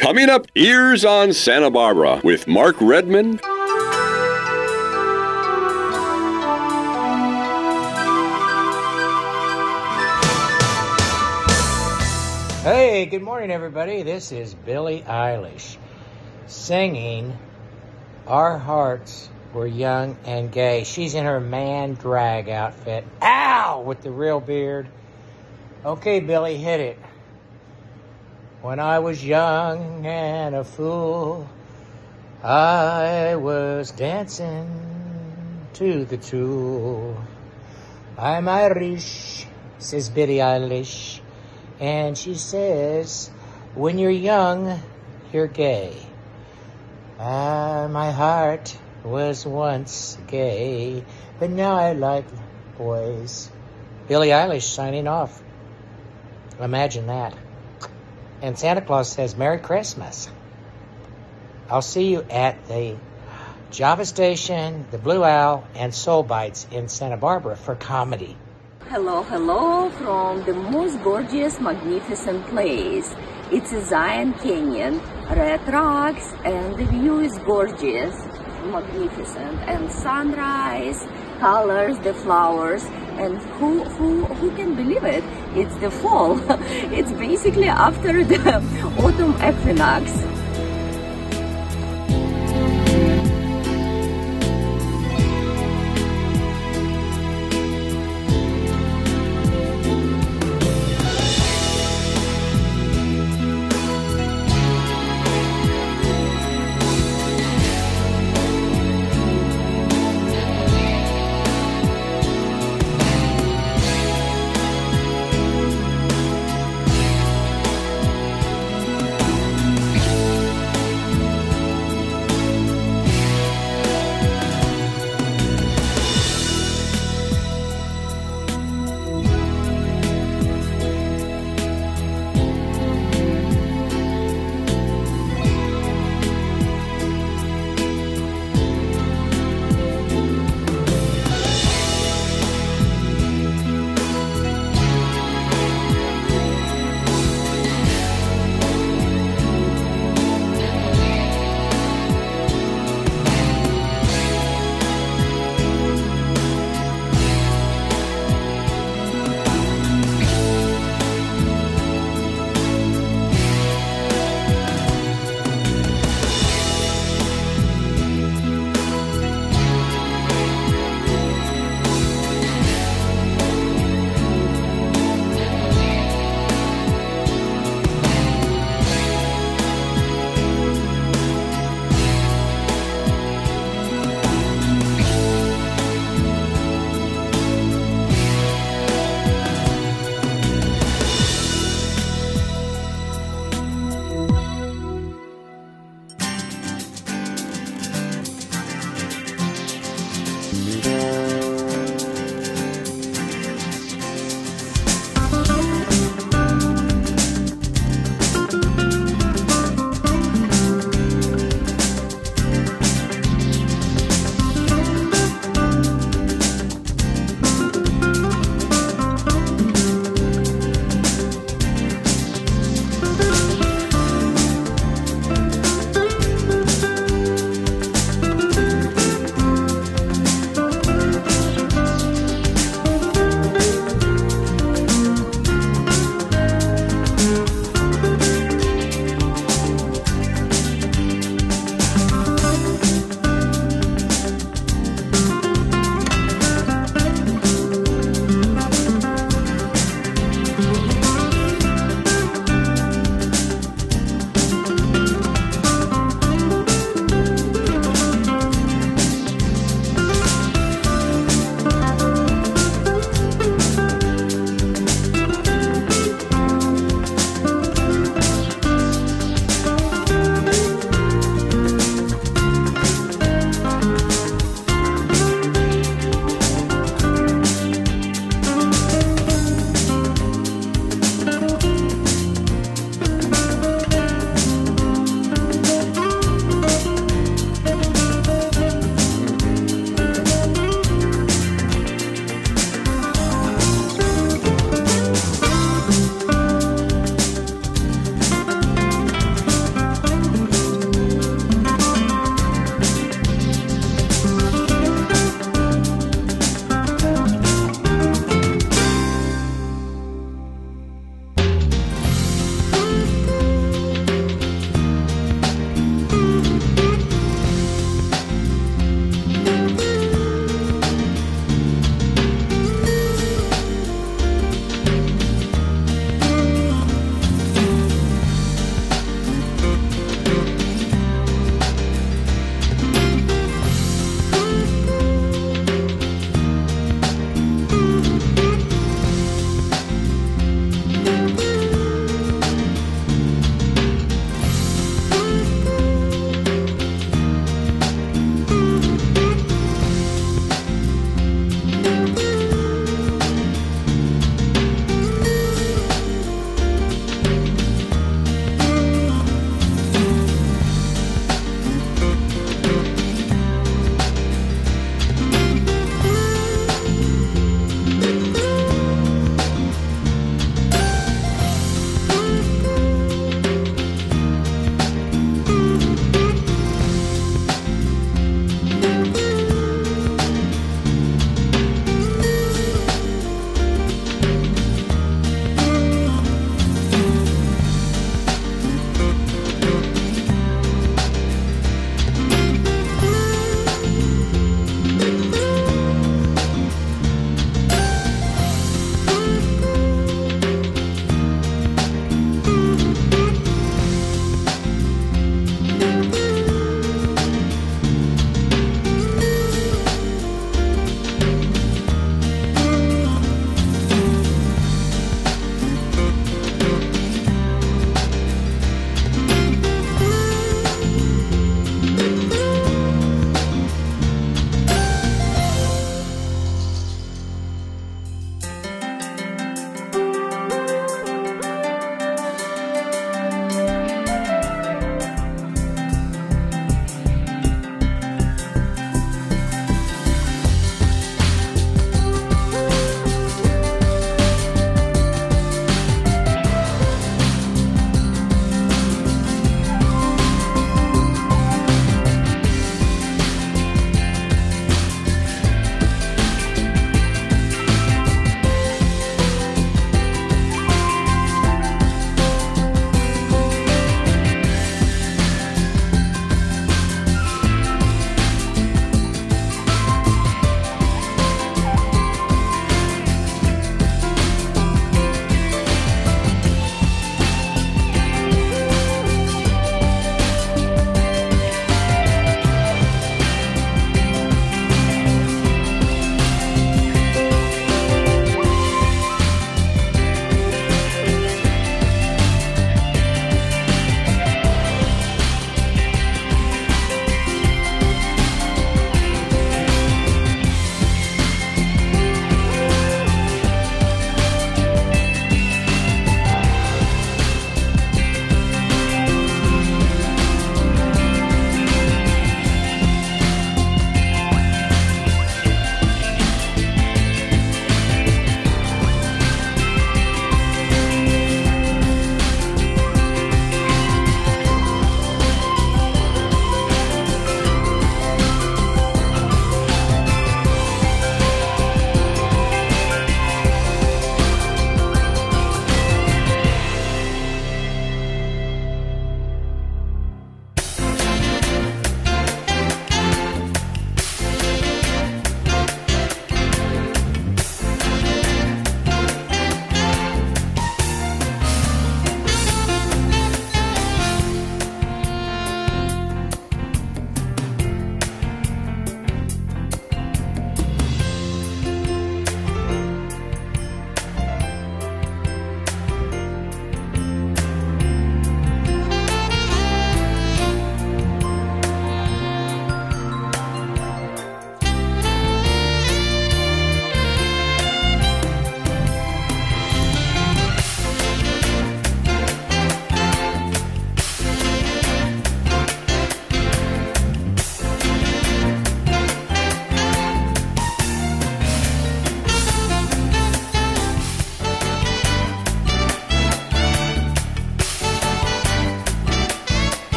Coming up, Ears on Santa Barbara with Mark Redmond. Hey, good morning, everybody. This is Billie Eilish singing Our Hearts Were Young and Gay. She's in her man drag outfit. Ow! With the real beard. Okay, Billie, hit it. When I was young and a fool, I was dancing to the Tool. I'm Irish, says Billie Eilish. And she says, when you're young, you're gay. My heart was once gay, but now I like boys. Billie Eilish signing off. Imagine that. And Santa Claus says, Merry Christmas. I'll see you at the Java Station, the Blue Owl, and Soul Bites in Santa Barbara for comedy. Hello, hello from the most gorgeous, magnificent place. It's a Zion Canyon, red rocks, and the view is gorgeous, magnificent, and sunrise, colors, the flowers, and who can believe it? It's the fall. It's basically after the autumn equinox.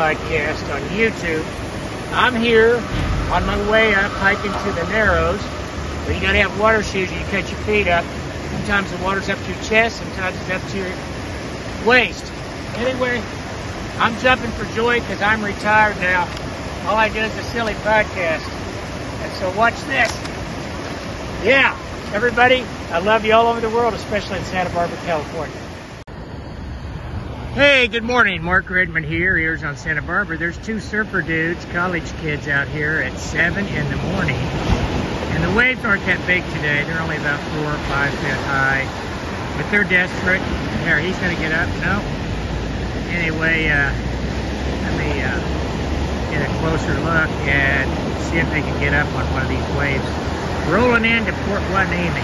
podcast on YouTube. I'm here on my way up hiking to the Narrows, where you gotta have water shoes and you cut your feet up. Sometimes the water's up to your chest, sometimes it's up to your waist. Anyway, I'm jumping for joy because I'm retired now. All I do is a silly podcast. And so watch this. Yeah, everybody, I love you all over the world, especially in Santa Barbara, California. Hey, good morning. Mark Redmond here. Here's on Santa Barbara. There's two surfer dudes, college kids out here at 7 in the morning. And the waves aren't that big today. They're only about 4 or 5 feet high. But they're desperate. Here, he's going to get up. No. Anyway, let me get a closer look and see if they can get up on one of these waves. Rolling into Port Hueneme.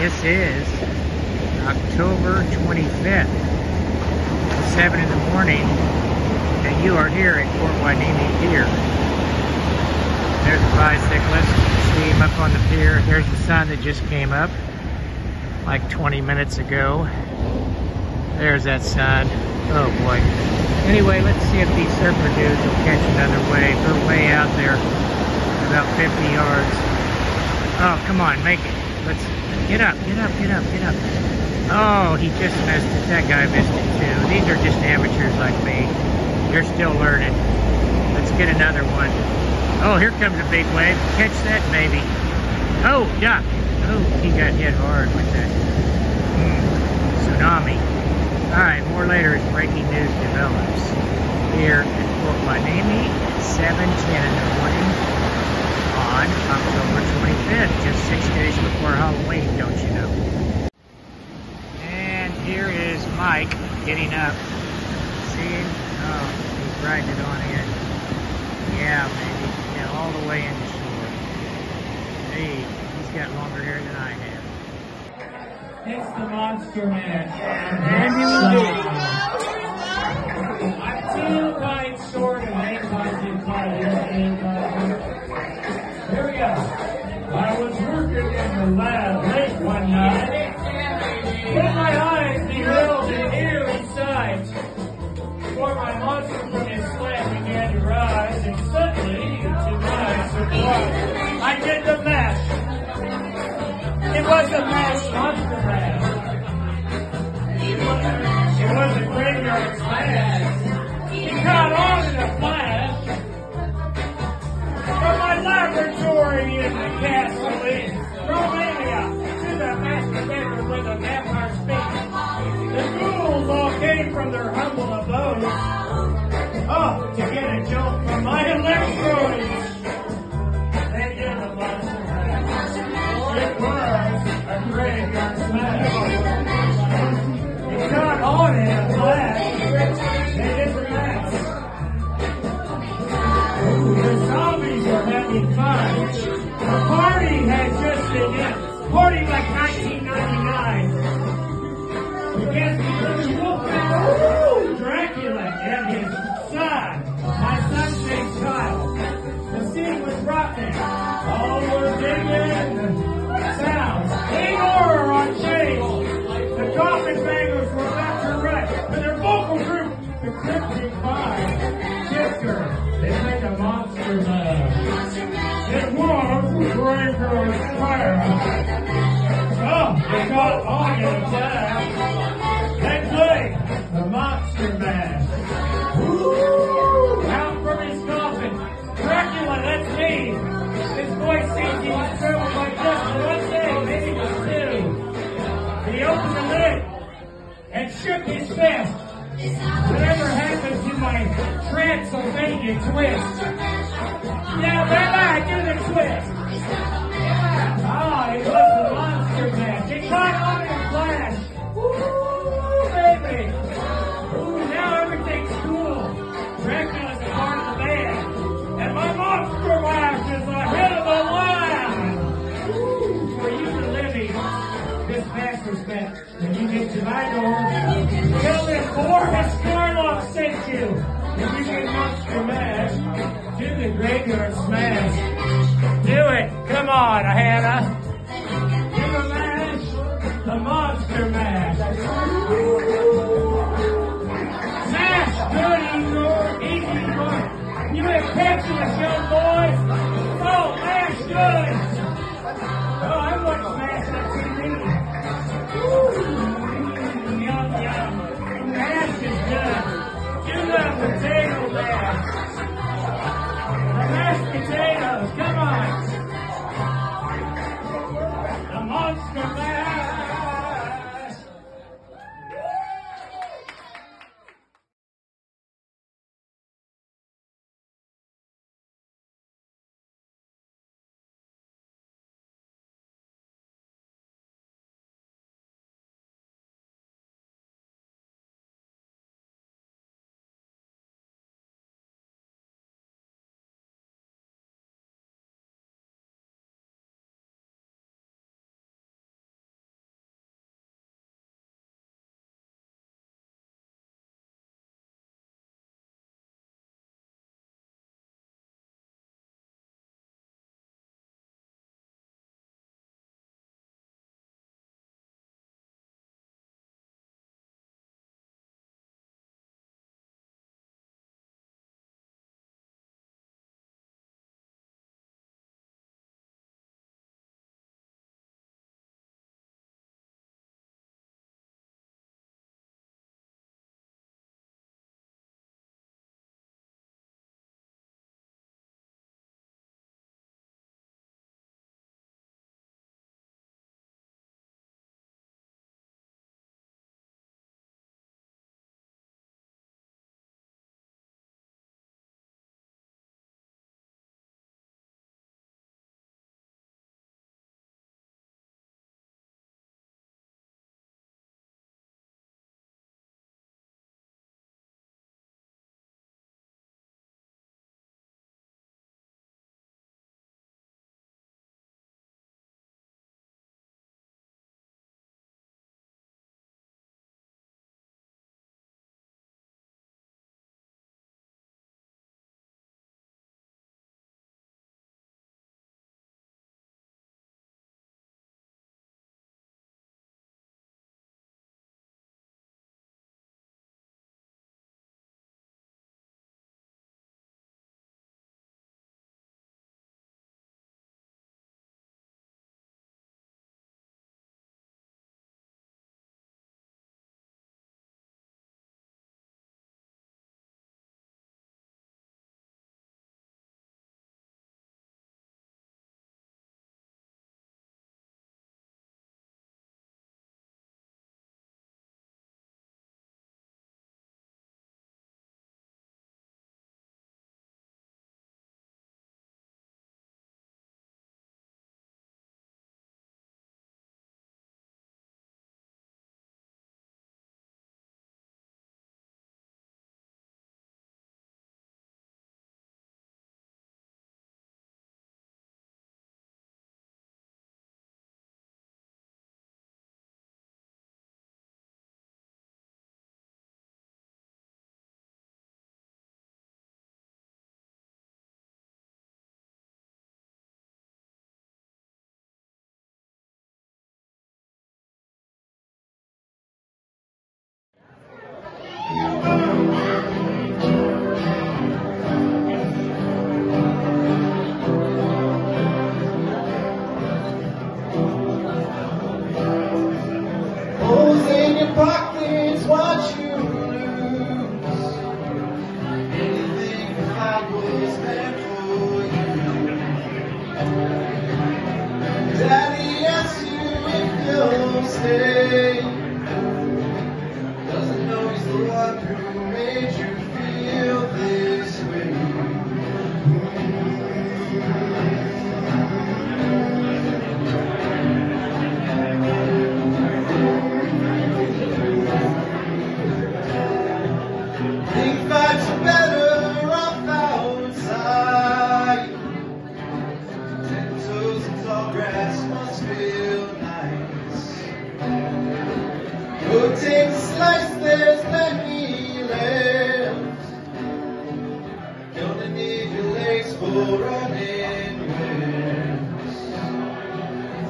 This is October 25th, 7 in the morning, and you are here at Port Hueneme Pier. There's a bicyclist. See him up on the pier. There's the sun that just came up like 20 minutes ago. There's that sun. Oh boy. Anyway, let's see if these surfer dudes will catch another wave. They're way out there, about 50 yards. Oh, come on, make it. Let's get up, get up, get up, get up. Oh, he just missed it. That guy missed it too. These are just amateurs like me. They're still learning. Let's get another one. Oh, here comes a big wave. Catch that, maybe. Oh, duck. Oh, he got hit hard with that. Tsunami. All right, more later as breaking news develops. Here at Port Hueneme at 7:10 in the morning on October 25th, just 6 days before Halloween, don't you know? And here is Mike getting up. See him? Oh, he's riding it on in. Yeah, maybe. Yeah, all the way into shore. Hey, he's got longer hair than I have. It's the Monster Mash. Andy Woody. I'm too kind, short, and ain't Here we go. I was working in the lab late one night. When my eyes beheld an eerie sight. For my monster from his slab began to rise, and suddenly, to my surprise, I did the mash. It was a mash, monster mash. It was a graveyard smash. He caught on in a flash. From my laboratory in the castle in Romania to the master bedroom with a vampire speak. The ghouls all came from their humble abode. Oh, to get a jolt from my electrodes. They did a monster mash. It was a graveyard smash. It got on in a flash. They did the mash. The zombies were having fun. The party had just begun. Party like 1999. Against the Wolfman, Dracula and his son, my son's big child. The scene was rocking. All were digging. Sounds. Ain't horror on chains. The coffin bangers were back to wreck. With their vocal group, the Cryptic Five. Sister, they made a monster mash. It was Graveyard Fire. Oh, they got on in a flash. They played the monster mash. Woo! Out from his coffin. Dracula, that's me. His voice seemed he was troubled by just one day, maybe it was two. He opened the lid and shook his fist. Whatever happened to my Transylvania twist? Yeah, baby, do the twist. Ah, it was the monster mash. It caught on in a flash. Woo, baby. Ooh, now everything's cool. Dracula's a part of the band. And my monster mash is ahead of the line. Ooh, for you to living, this mash respect. When you get to my door, tell them Boris Karloff sent you. If you get monster mash, do the graveyard smash. Do it. Come on, Hannah. Do the mash. The monster mash. Mash goody Lord. bit Texas, young boys. Oh, mash good. Oh, I watch mash on TV. Yum, yum. Mash is good. Do that potato mash. The mashed potatoes, come on. The monster mash.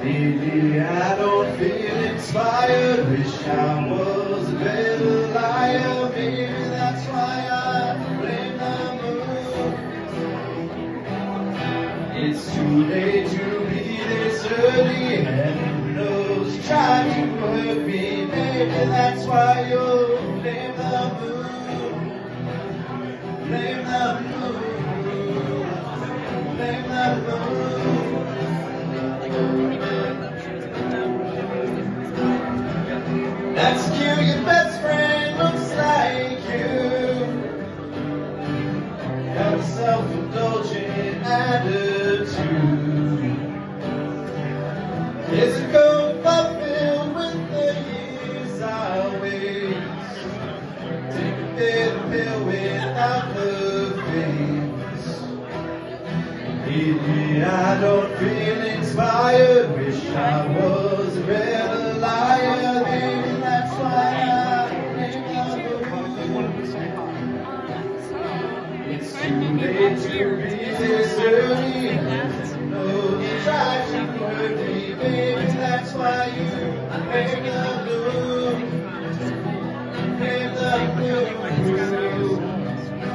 Lately I don't feel inspired. Wish I was a better liar. Maybe that's why I blame the moon. It's too late to be this early, and who knows, try to hurt me, maybe that's why you blame the moon, blame the moon, blame the moon. That's cute, your best friend looks like you. Got a self-indulgent attitude. It's a coat filled with the years I waste. Take a bitter pill without the face. Lately I don't feel inspired. Wish I was a better liar. Maybe that's why I blame the moon. It's too late to be this early. No, try to hurt me, baby. That's why you blame the moon. Blame the moon.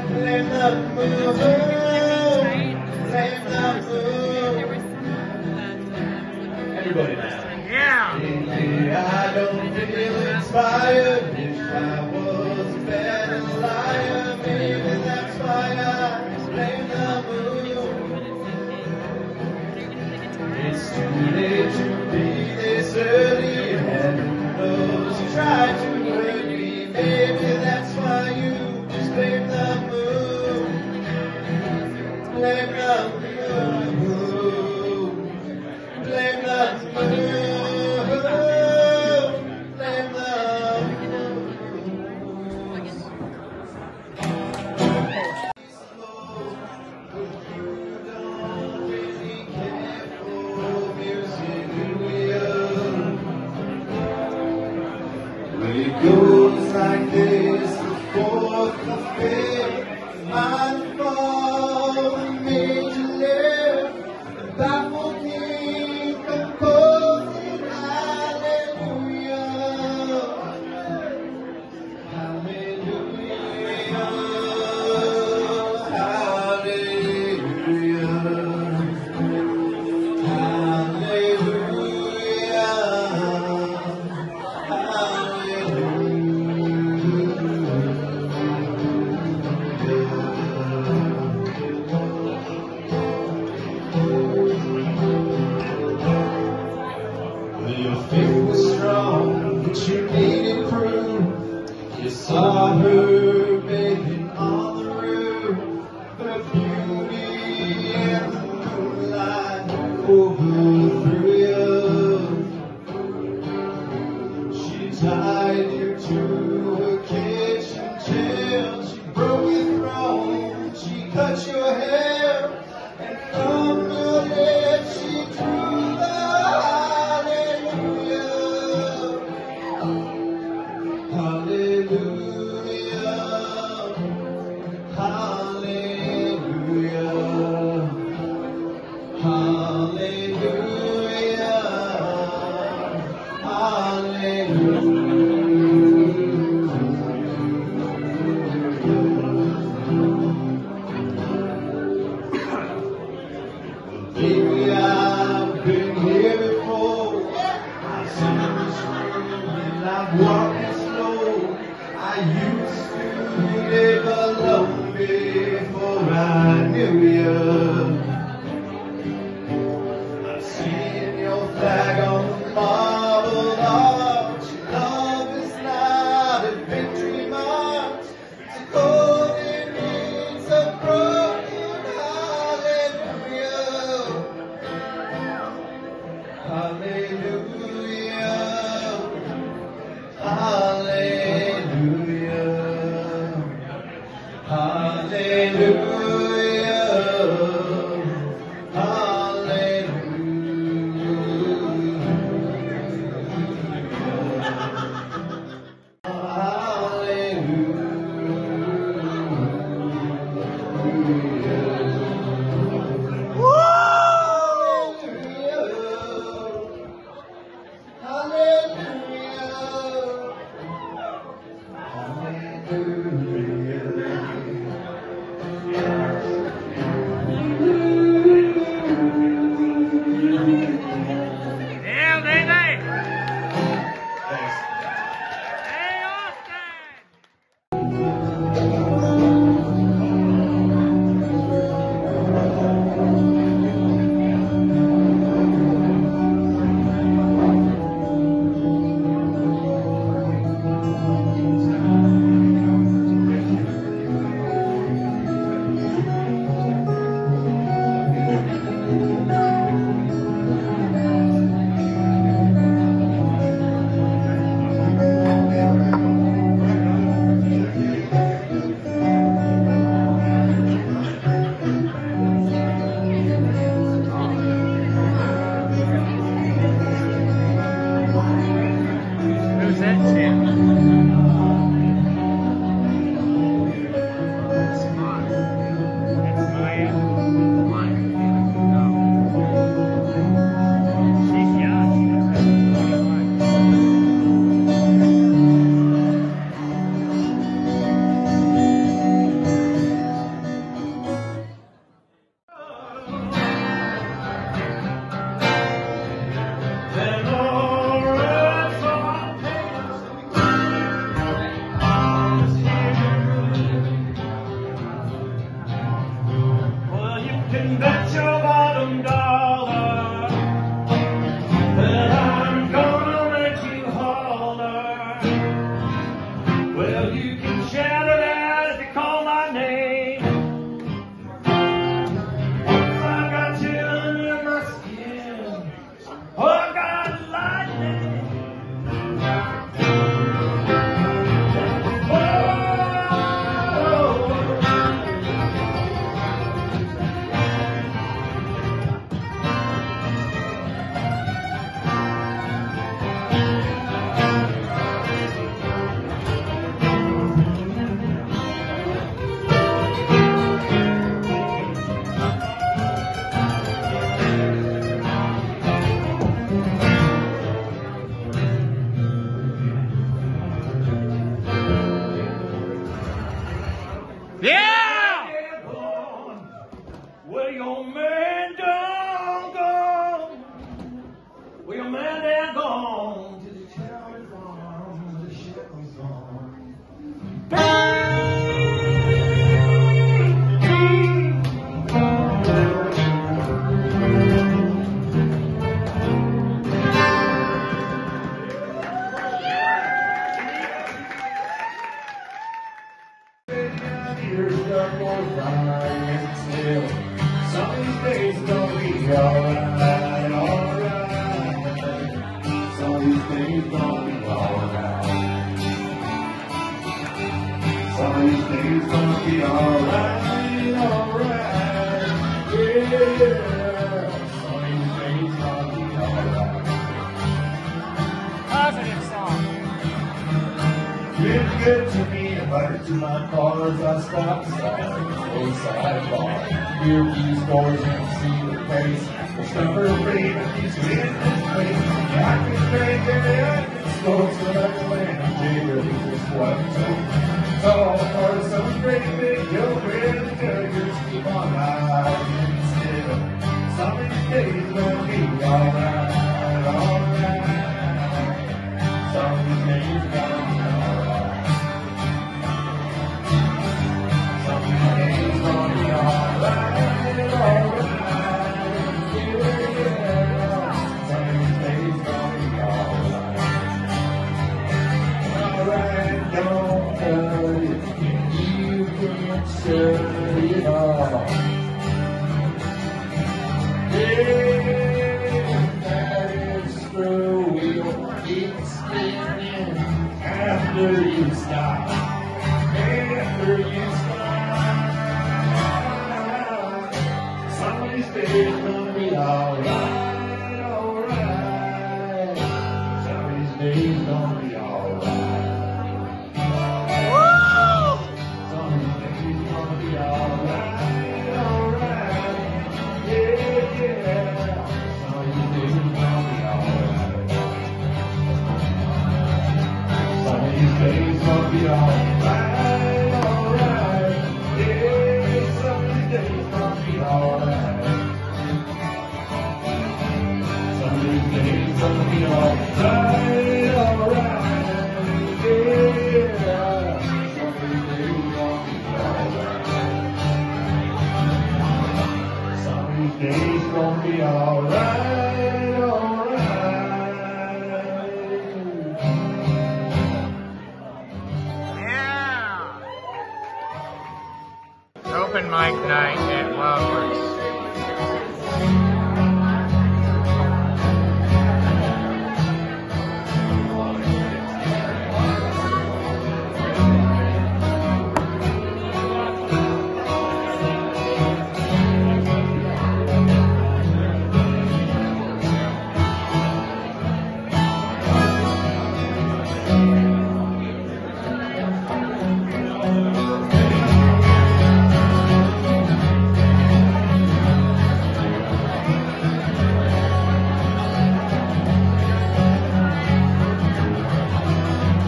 Blame the moon. Blame the moon. Everybody now. Yeah. Lately I don't feel inspired. Wish I was a better liar. Maybe that's why I blame the moon. It's too late to be this early, and who knows, try to hurt me. Maybe that's why you just blame the moon. Blame the moon. Blame the moon. Blame the it goes like this, the fourth, the fifth, mind fall, the major lift, the baffled king composing hallelujah, hallelujah, hallelujah, your faith was strong, but you needed proof. You saw her bathing on the roof, her beauty and the moonlight overthrew you. She tied you to her kitchen chair, she broke your throne, she cut your hair, and from your lips she drew the Baby, I've been here before. I've seen this room and I've walked slow. I used to live alone before I knew you. I've seen your flag on the marble arch. Your love is not a victory march. It's a golden wings of broken hallelujah. Hallelujah, hallelujah, they're gone to the county farm, the shackles on. Years got more by and still, some of these days gonna be alright, alright. Some of these days gonna be alright. Some of these days gonna be alright, alright. Yeah, some of these days gonna be alright. Positive song. Been good to me, invited to my cars, I stopped aside at the roadside bar. Hear these doors and see the face. We'll stop her rain and he's in this place. I can drink and I can smoke, so I can land and jigger with this one too. It's all part of some great big deal, where the judges keep on lying still. Some of these days gonna be alright, alright. Some of these days gonna be alright. Some of these days gonna be alright, alright. Yeah. Some of these days gonna be alright. Alright, don't cut it. You can't shut it off. Yeah, that is true. We'll keep spinning after you stop. After you stop. Some of these days gonna be alright, alright. Some of these days gonna be alright. Some of these days gonna be alright, alright. Yeah, yeah. Some of these days gonna be alright. Some of these days gonna be alright, alright. Yeah, some of these days gonna be alright. Some of these days gonna be alright, alright. Yeah, some of these days gonna be alright. Some of these days gonna be alright, alright. Yeah. Open mic night at Wildwood's.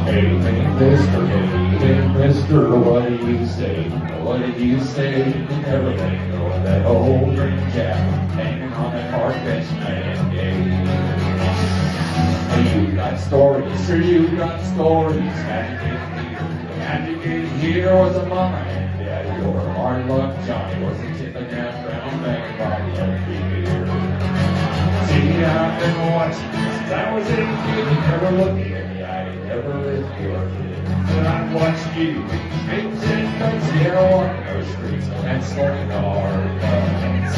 Hey, Mister, what do you say? What did you say? Everything on that old green cap hanging on that park bench, man. Yeah. You got stories, sure you got stories. Magic here was a mama and daddy, or hard luck Johnny was a tip and half brown bag body every year. See, I've been watching since I was 8 years, never looking at me, I never lived your kid. But I've watched you, things and cuts, on those streets, and smoking hard guns.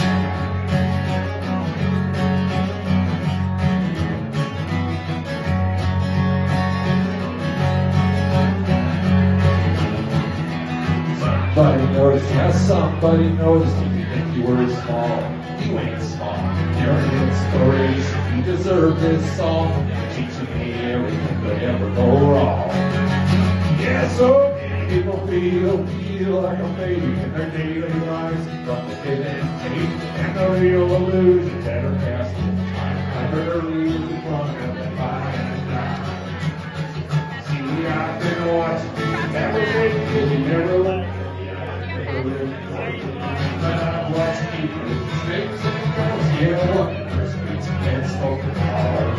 Somebody noticed, yeah, somebody noticed you think you were small. You ain't small. You're in stories. You deserve this song. Teaching me everything could ever go wrong. Yeah, so many people feel like a baby in their daily lives from the kid and tape and the real illusions that are cast I better leave in front of them by and die. See, I've been watching never wait till you never let but I've watched people with snakes and girls yell up in the streets and smoking hard.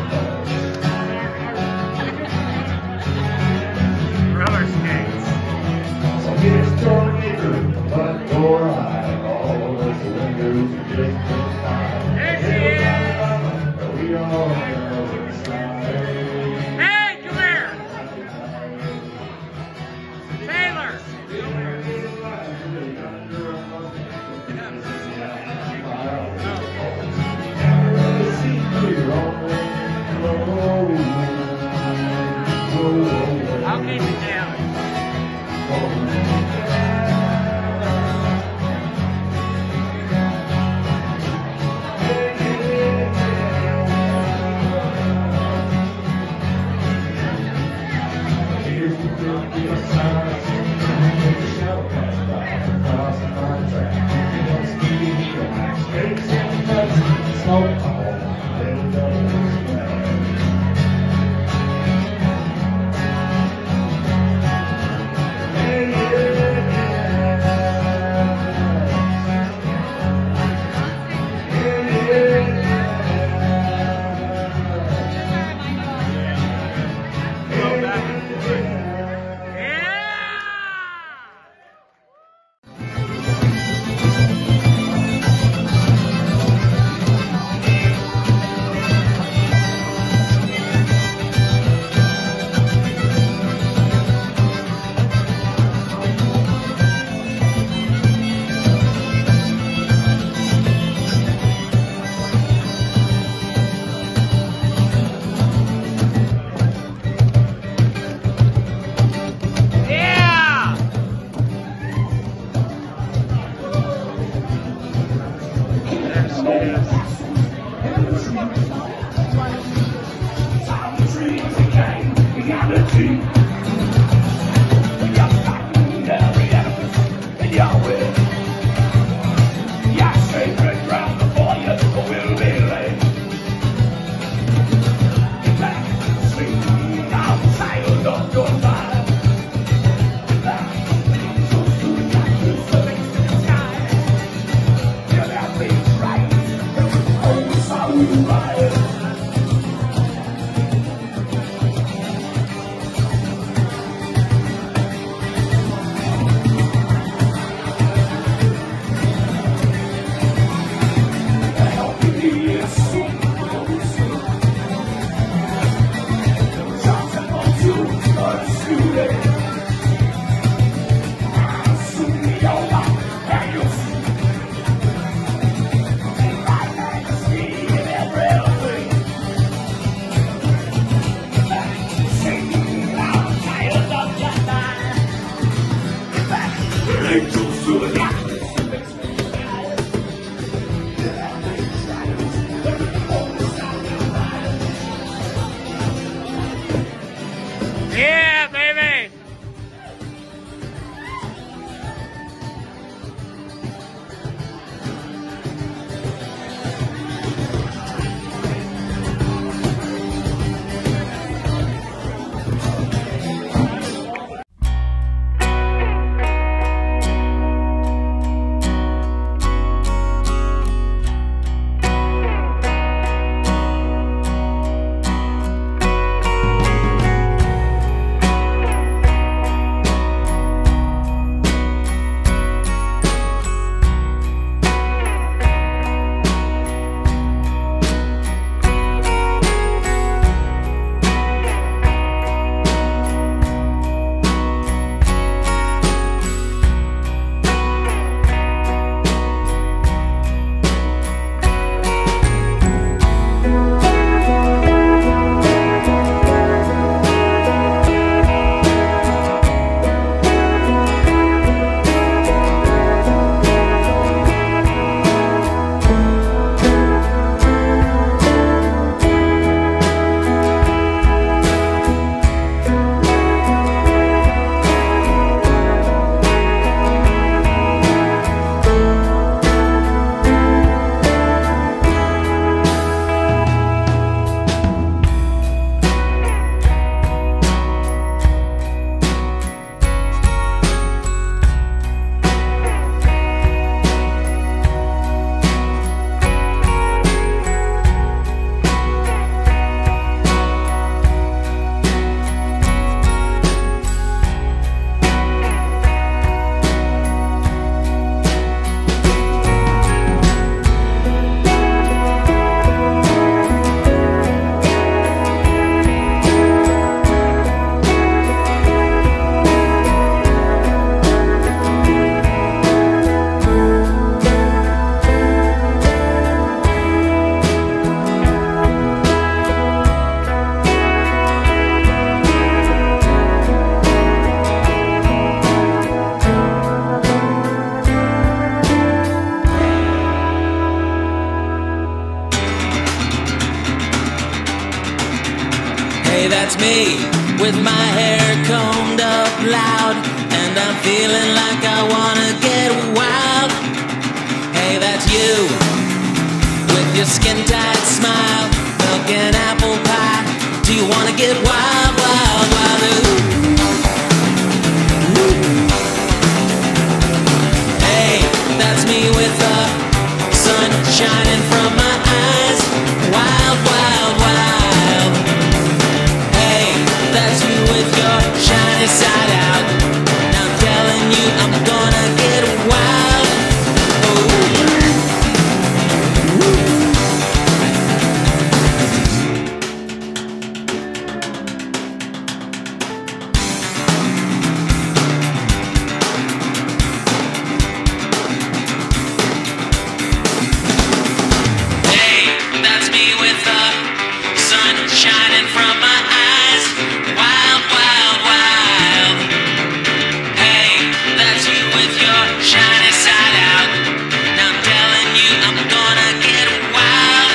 Hey, come here. Taylor. I'll keep it down. Yeah, baby! Hey, that's me with my hair combed up loud, and I'm feeling like I wanna get wild. Hey, that's you with your skin-tight smile, milk and apple pie. Do you wanna get wild, wild, wild? Ooh. Hey, that's me with the sun shining from my eyes. Wild, wild, wild. Hey, that's you with your shiny side out. Now I'm telling you, I'm gonna get wild. Shining from my eyes, wild, wild, wild. Hey, that's you with your shiny side out. Now I'm telling you, I'm gonna get wild.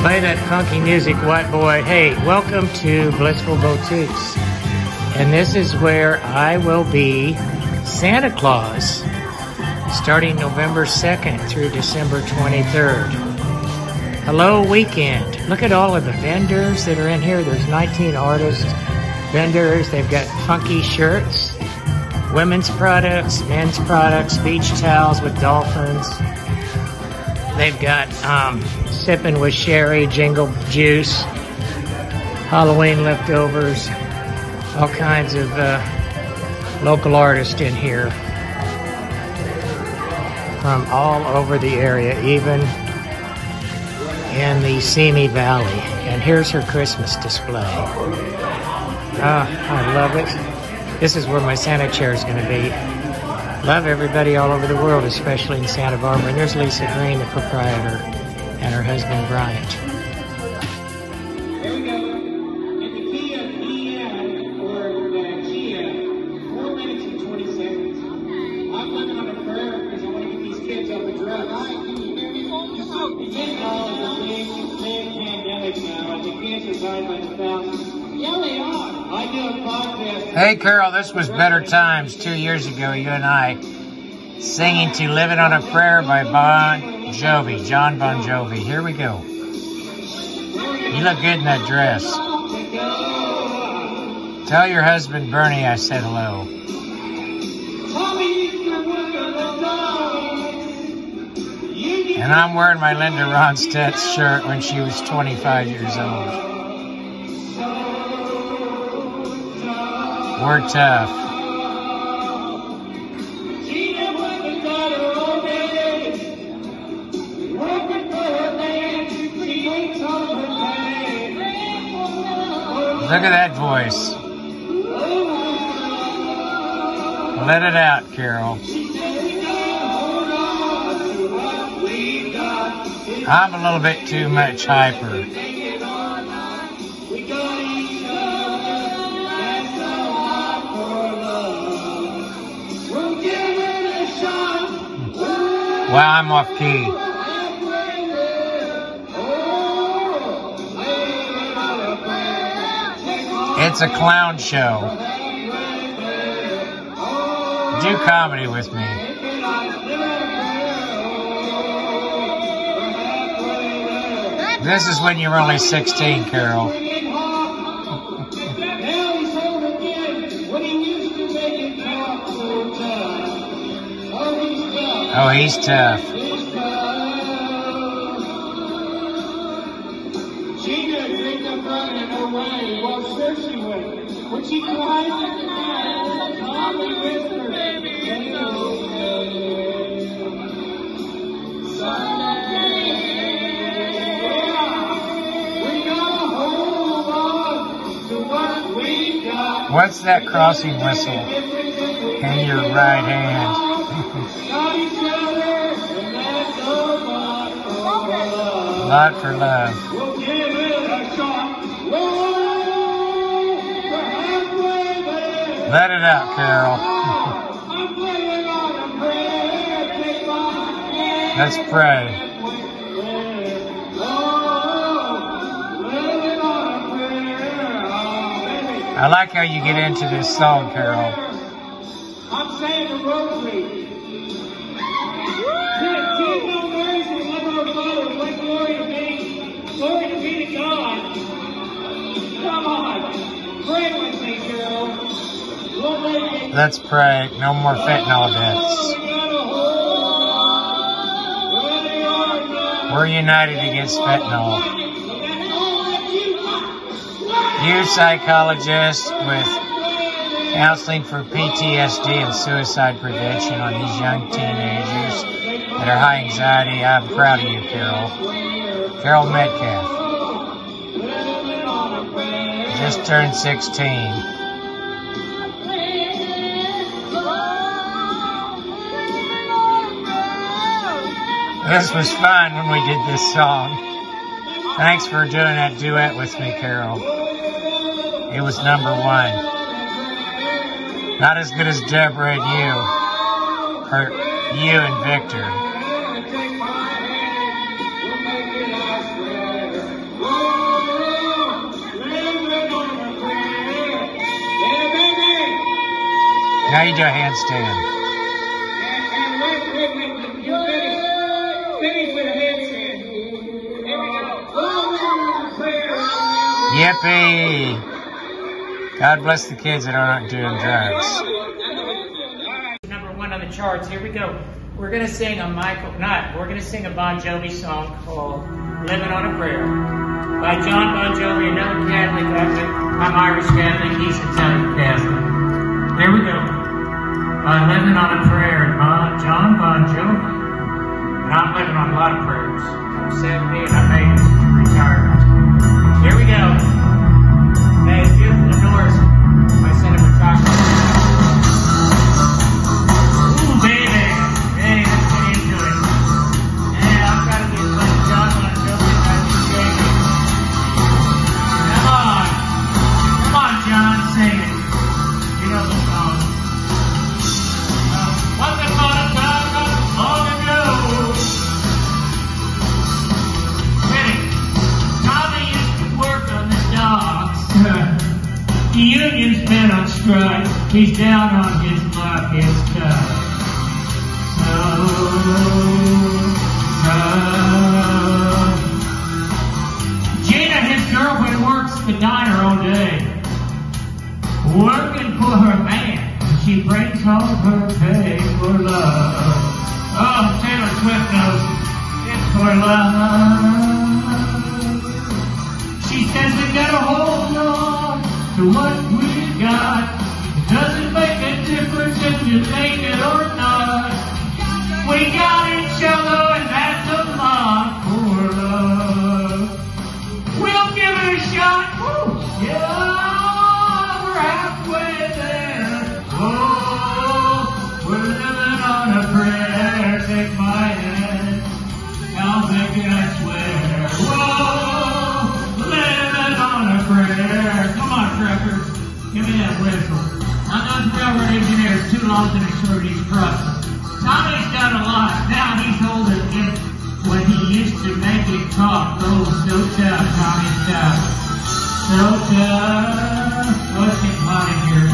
Play that funky music, white boy. Hey, welcome to Blissful Boutiques. And this is where I will be Santa Claus, starting November 2nd through December 23rd. Hello, weekend. Look at all of the vendors that are in here. There's 19 artists, vendors. They've got funky shirts, women's products, men's products, beach towels with dolphins. They've got sipping with sherry, jingle juice, Halloween leftovers, all kinds of local artists in here from all over the area, even in the Simi Valley. And here's her Christmas display. I love it. This is where my Santa chair is going to be. Love everybody all over the world, especially in Santa Barbara. And there's Lisa Green, the proprietor, and her husband, Bryant. There we go. In the key of EM, or Kia, 4 minutes and 20 seconds. I'm living on a prayer because I want to get these kids off the drugs. Can you hear me? You know, it's a big pandemic now. I think cancer's died by the thousands. Yeah, they are. I do a podcast. Hey, Carol, this was Better Times 2 years ago, you and I, singing to Living on a Prayer by Bon Jovi, John Bon Jovi. Here we go. You look good in that dress. Tell your husband, Bernie, I said hello. And I'm wearing my Linda Ronstadt shirt when she was 25 years old. We're tough. Look at that voice. Let it out, Carol. I'm a little bit too much hyper. Well, I'm off key. It's a clown show. Do comedy with me. This is when you were only 16, Carol. Oh, he's tough. She didn't think of running away. Well, sure she would. When she climbed in the bed, calmly whispered, What's that crossing whistle in your right hand? Lot for love. Let it out, Carol. Let's pray. I like how you get into this song, Carol. I'm saying the rosary. Glory to be to God. Come on. Pray with me, Carol. Let's pray. No more fentanyl deaths. We're united against fentanyl. You psychologists with counseling for PTSD and suicide prevention on these young teenagers that are high anxiety, I'm proud of you, Carol. Carol Metcalf. Just turned 16. This was fun when we did this song. Thanks for doing that duet with me, Carol. It was #1. Not as good as Deborah and you. Or you and Victor. Now you do a handstand. Finish with a handstand. Here we go. Yippee! God bless the kids that aren't doing drugs. #1 on the charts. Here we go. We're gonna sing a we're gonna sing a Bon Jovi song called "Living on a Prayer" by John Bon Jovi, another Catholic. I'm Irish Catholic. He's Italian Catholic. There we go. Living on a Prayer by John Bon Jovi. And I'm living on a lot of prayers. I'm 70 and I made it to retirement. Here we go. Hey, beautiful doors by Senator Joshua. Ooh, baby. Hey, let's get into it. Hey, I'll try to do as much John Bon Jovi as I can shake it. Come on. Come on, John, sing it. You know the song. Once upon a time, not long ago. Tommy used to work on the docks. The union's been on strike. He's down on his luck, it's tough. Gina, his girlfriend, works the diner all day, working for her man. She breaks all her pay for love. Oh, Taylor Swift knows it's for love. She says we gotta hold on to what we got. It doesn't make a difference if you take it or not. We got each other and that's a lot for love. We'll give it a shot. Woo. Yeah, we're halfway there. Oh, we're living on a prayer. Take my hand. I'll make it, I swear. Whoa, living on a prayer. Come on, truckers, give me that whistle. Now those railroad engineers, too long to short these trucks. Tommy's done a lot. Now he's holding it when he used to make it talk. Oh, so tough, Tommy's tough. So tough. Let's get hot in here.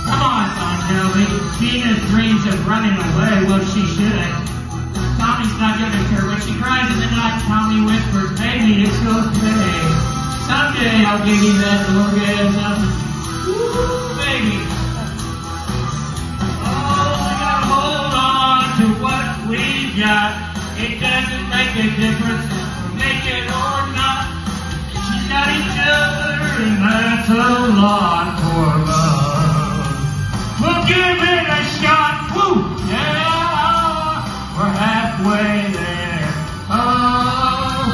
Come on, Tom Shelby. Tina's dreams of running away. Well, she should. Tommy's not giving her. When she cries in the night, Tommy whispers, baby, it's okay. Someday I'll give you that orgasm. Woo, baby. Oh, we gotta hold on to what we got. It doesn't make a difference, make it or not. She's got each other, and that's a lot for love. We'll give it a shot. Woo, yeah, we're halfway there. Oh,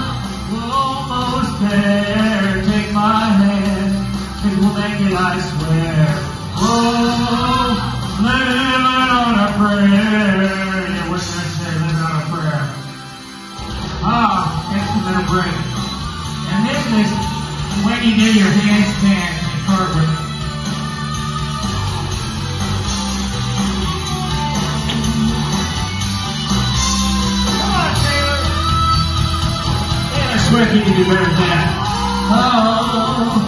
we're almost there. Take my hand, and we'll make it, I swear. Oh, living on a prayer. Yeah, what's that say? Living on a prayer. Instrumental break. And this is when you do your handstand and cartwheel. Come on, Taylor. Taylor Swift, you can do better than that. Oh,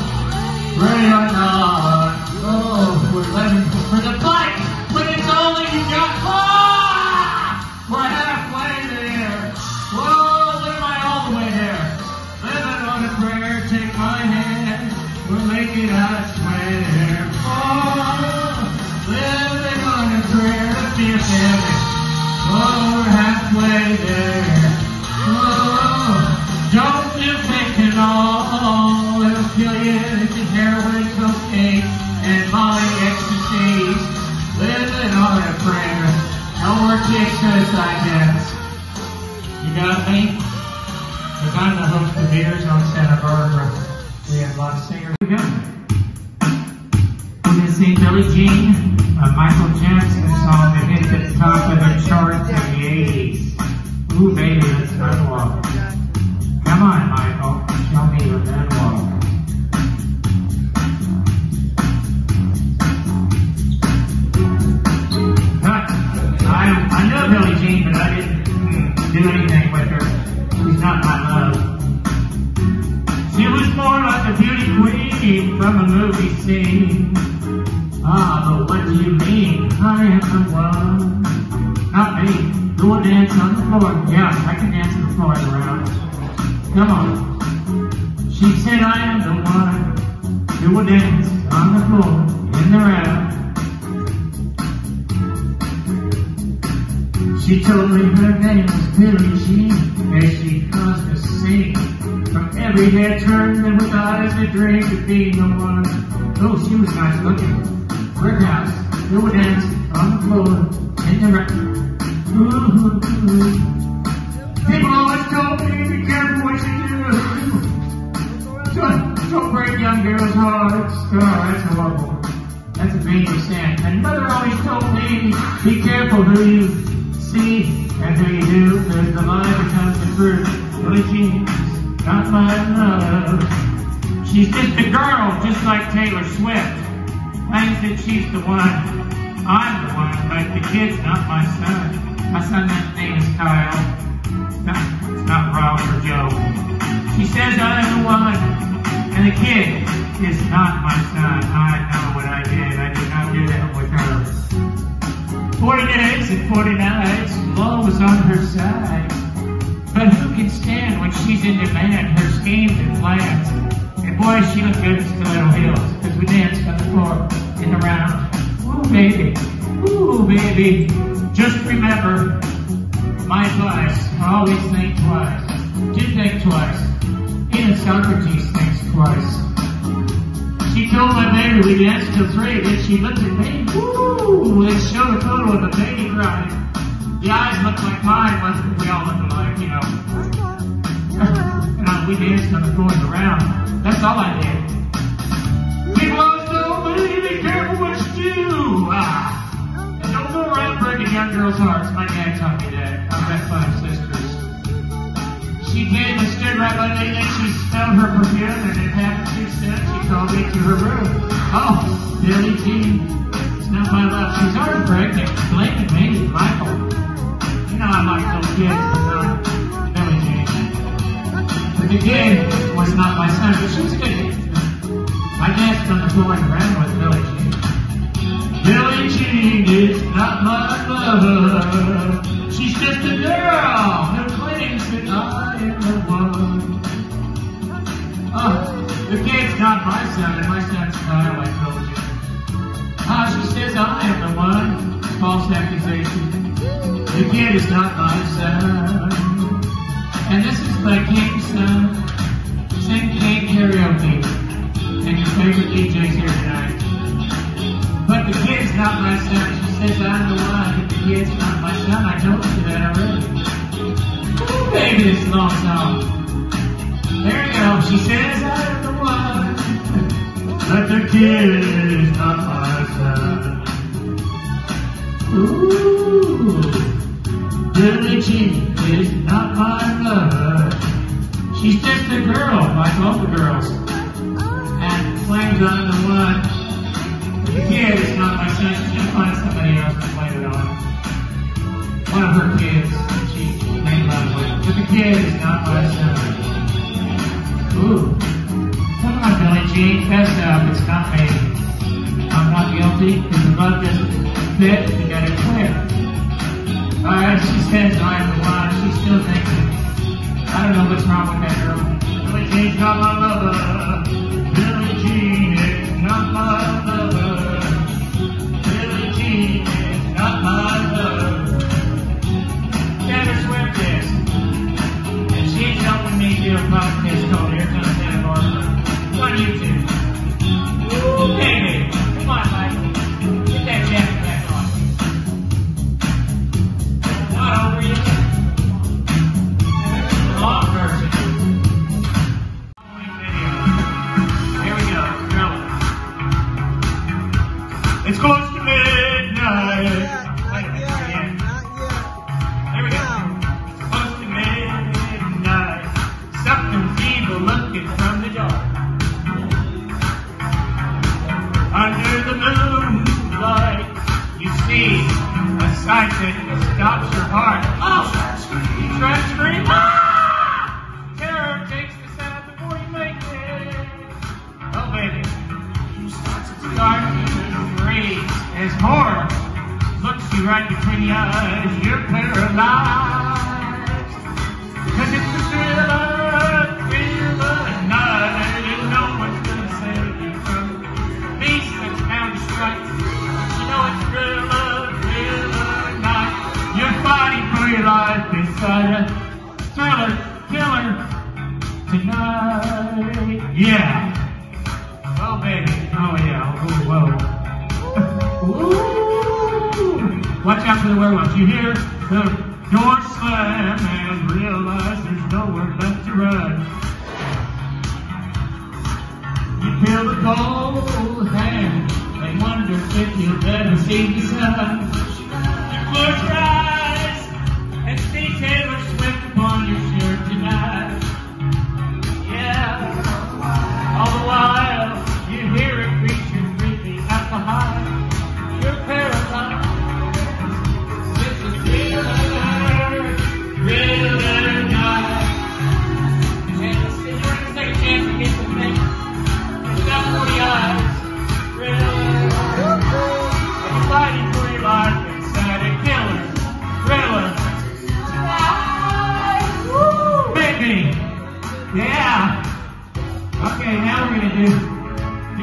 ready or not. Oh, we're living for the fight, but it's all that you got. Oh, we're halfway there. Whoa, where am I all the way there? Living on a prayer, take my hand, we'll make it, I swear. Oh, living on a prayer, let's be a family. Oh, we're halfway there. Oh, don't you think it all, it'll kill you if it's heroin, cocaine, and Molly ecstasies. Living on a prayer, no more kids suicide deaths. You got me? Because I'm the host of Beers on Santa Barbara. We have a lot of singers. Here we go. We're going to sing Billie Jean, a Michael Jackson song that hit at the top of the charts in the 80s. Ooh, baby, let's moonwalk. Come on, Michael. Show me your moonwalk. I know Billie Jean, but I didn't do anything with her. She's not my love. She was more like a beauty queen from a movie scene. Ah, but what do you mean? I am the one. Not me. Go dance on the floor. Yeah, I can dance on the floor around. Come on. She said I am the one. Do a dance on the floor in the round. She told me her name was Billie Jean, as she caused to sing. From every head turned and with eyes that dreamed of being the one. Oh, she was nice looking. Brick house, do a dance on the floor in the round. Ooh. People always told me, be careful what you do. Don't break young girls' hearts. Oh, that's horrible. That's a dangerous sin. And mother always told me, be careful who you see and who you do, because the lie becomes the truth. Billie Jean's not my love. She's just a girl, just like Taylor Swift. Claims that she's the one. I'm the one, but the kid's not my son. My son's name is Kyle. It's not Ralph or Joe. She says I'm the one, and the kid is not my son. I know what I did. I did not do that with her. 40 days and 40 nights, law was on her side. But who can stand when she's in demand, her schemes and plans? And boy, she looked good in stiletto heels, because we danced on the floor in the round. Ooh, baby, just remember my advice, always think twice. Do think twice. Even Socrates thinks twice. She told my baby we danced till 3, then she looked at me, woo, and showed a photo of the baby crying. The eyes looked like mine, but we all looked alike, you know. And we danced on the floor in the round. That's all I did. People always told me, be careful what you do. And don't go around breaking young girls' hearts. My dad taught me that. I've got 5 sisters. She came and stood right by me, and she smelled her perfume, and it happened too soon. She called me to her room. Oh, Billie Jean, it's not my love. She's already pregnant, blaming me, Michael. You know I like little kids, but not Billie Jean. But the kid was not my son, but she's good. I danced on the floor and ran with Billie Jean. Billie Jean is not my lover. She's just a girl who claims that I am the one. Oh, the kid's not my son, and my son's Kyle, I told you. She says I am the one. False accusation. The kid is not my son. And this is my king's son. Sing King karaoke. And your favorite DJ's here tonight. But the kid's not my son. She says I'm the one. But the kid's not my son. I told you that already. Ooh, baby, this long song. There you go. She says I'm the one. But the kid is not my son. Ooh, Billie Jean is not my lover. She's just a girl like all the girls. And claims I'm the one. The kid is not my son. She's gonna find somebody else to blame it on. One of her kids. She made love with. But the kid is not my son. Ooh. Come on, Billie Jean, fess up. It's not me. I'm not guilty. Because the love doesn't fit. You gotta quit. Alright, she says I'm the one. She's still thinking. I don't know what's wrong with that girl. Billie Jean's not my lover. Billie Jean is not my lover. Billie Jean is not my lover. Taylor Swift is. And she's helping me do a podcast called Here Comes Santa Barbara. It's on YouTube. Ooh, baby. Come on, Michael. Get that jacket back on. Not over yet. Long version. Here we go. It's close to midnight. Wait a minute. There we go. It's close to midnight. Something's evil looking from the dark. Under the moonlight, you see a sight that stops your heart. Oh, you try to scream. Ah! Terror takes the sound before you make it. Oh, baby. You start to freeze as horror looks you right between the eyes. You're paralyzed. 'Cause it's the thrill of night, and no one's gonna save you from the beast that's bound to strike. You know it's thrill of night. You're fighting for your life beside a thriller killer tonight. Yeah. Oh, baby. Oh, yeah. Oh, whoa. Ooh. Watch out for the werewolves. You hear the door slam and realize there's nowhere left to run. You feel the cold hand and wonder if you'll ever see the sun. You close your eyes and see Taylor Swift upon your shirt tonight. Yeah. All the while you hear a creature creeping up behind. You're paralyzed. It's a thriller night. And let's see, we're gonna take a chance to get some things. It's got 40 eyes. Thriller. And you're fighting for your life inside a killer. Thriller. Woo! Baby. Yeah. Okay, now we're gonna do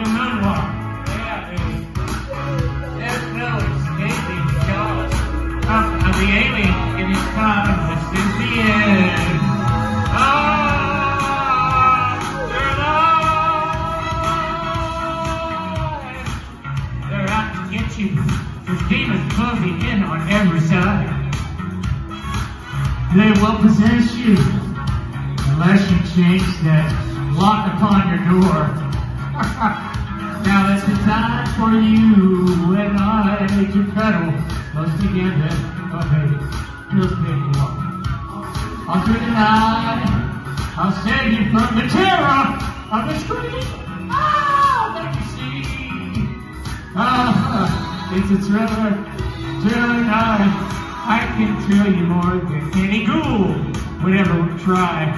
a moonwalk. Yeah, baby. There's no escaping the jaws of the alien in his time. This is the end. They're alive. They're out to get you. There's demons closing in on every side. They will possess you unless you change that lock upon your door. Now that's the time for you and I to cuddle close together. Oh, baby, feels big. All through the night. I'll save you from the terror of the screen. Oh, let me see. It's a thriller night. I can thrill you more than any ghoul would ever try.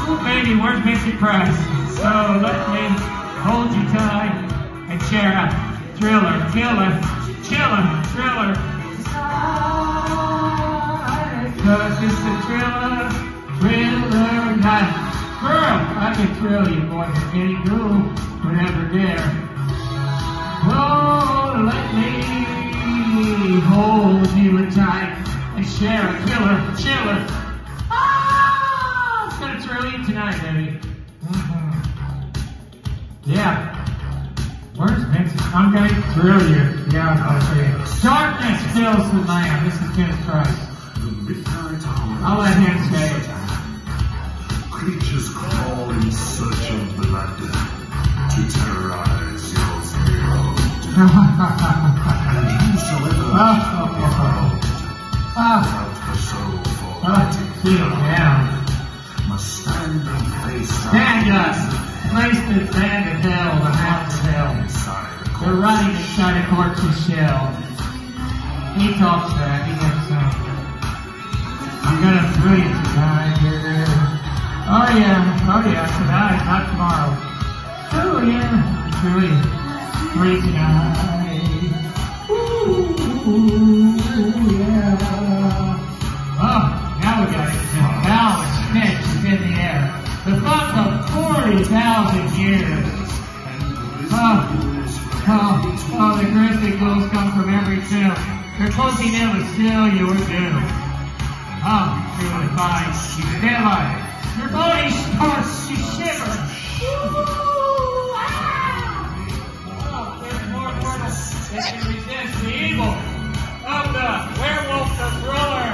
Oh, baby, where's Vincent Price? So let me hold you tight and share a thriller, killer, thriller. Cause it's a thriller night. Girl, I can thrill you more than any ghoul would ever dare. Oh, let me hold you tight and share a chiller. It's gonna thrill you tonight, baby. Yeah. Where's Vincent? I'm gonna thrill you. Yeah, I'm gonna thrill you. Darkness fills the land. This is Dennis Price. I'll let him say it. Creatures crawl in search of blood to terrorize your spirit. And whosoever without the soul for fighting must stand and face Stand up! Place the band of hell, the hounds of hell. They're running inside a corpse's shell. He talks back, he gets something. I'm gonna thrill you tonight. Oh yeah, tonight, not tomorrow. Oh yeah, thrill you tonight. Ooh, yeah. Oh, now we got it. Now it's snitch in the air. The funk of 40,000 years. Oh, the grizzly ghouls come from every tomb. They're closing in with still you were doomed. Truly fine. You feel like your body starts to shiver. There's more mortals that can resist the evil of the werewolf, the thriller.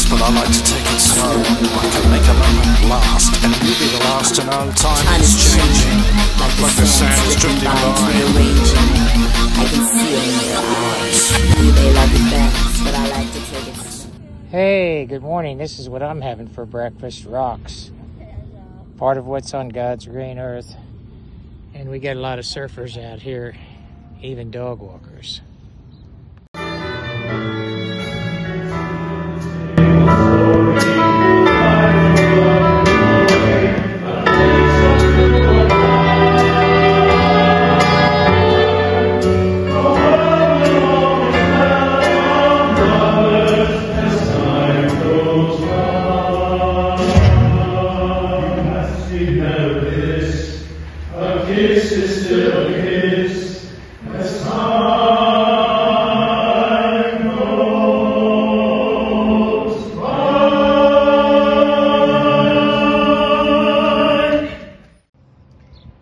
fast, but I like to take it slow. I can make a moment last, and you'll be the last to know. Time is changing, like the sand is drifting by. I can see it in your eyes. You may love it best, but I like to take it slow. Hey, good morning. This is what I'm having for breakfast. Rocks. Part of what's on God's green earth. And we got a lot of surfers out here, even dog walkers.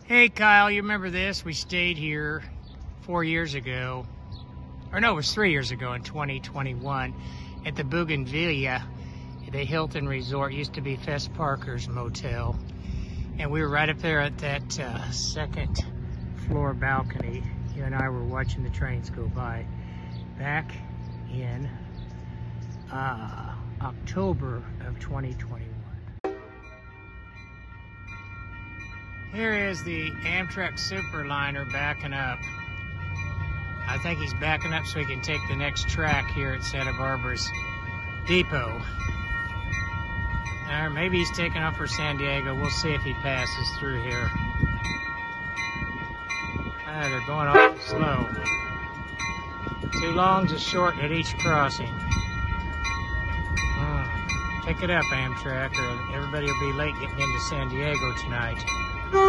Hey Kyle, you remember this? We stayed here 4 years ago, or no, it was 3 years ago in 2021 at the Bougainvillea, the Hilton Resort. Used to be Fess Parker's motel. And we were right up there at that second floor balcony. You and I were watching the trains go by back in October of 2021. Here is the Amtrak Superliner backing up. I think he's backing up so he can take the next track here at Santa Barbara's depot. Or maybe he's taking off for San Diego. We'll see if he passes through here. They're going off slow. Too long, just short at each crossing. Pick it up, Amtrak, or everybody will be late getting into San Diego tonight. It's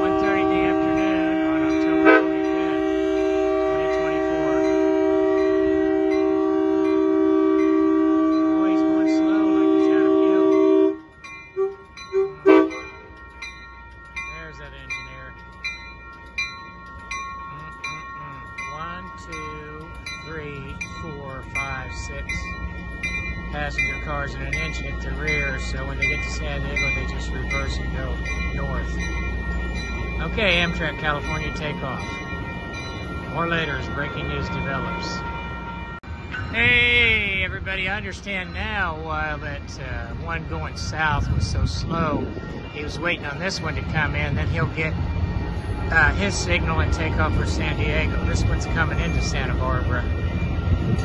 1:30 in the afternoon on October 25th, 2024. Oh, he's going slow like he's out of fuel. There's that engineer. 1, 2, 3, 4, 5, 6 passenger cars and an engine at the rear, so when they get to San Diego, they just reverse and go north. Okay, Amtrak California, take off. More later as breaking news develops. Hey, everybody, I understand now why that one going south was so slow. He was waiting on this one to come in, then he'll get his signal and take off for San Diego. This one's coming into Santa Barbara.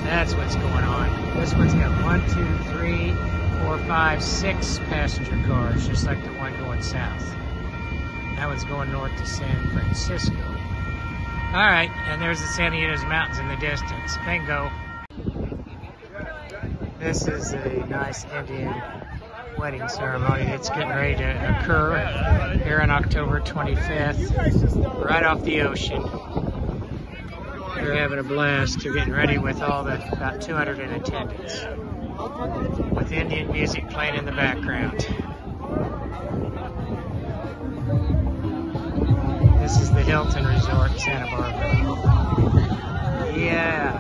That's what's going on. This one's got 1, 2, 3, 4, 5, 6 passenger cars, just like the one going south. That one's going north to San Francisco. All right, and there's the Santa Ynez Mountains in the distance. Bingo. This is a nice Indian wedding ceremony that's getting ready to occur here on October 25th, right off the ocean. They're having a blast. They're getting ready with all the about 200 in attendance, with Indian music playing in the background. This is the Hilton Resort in Santa Barbara. Yeah.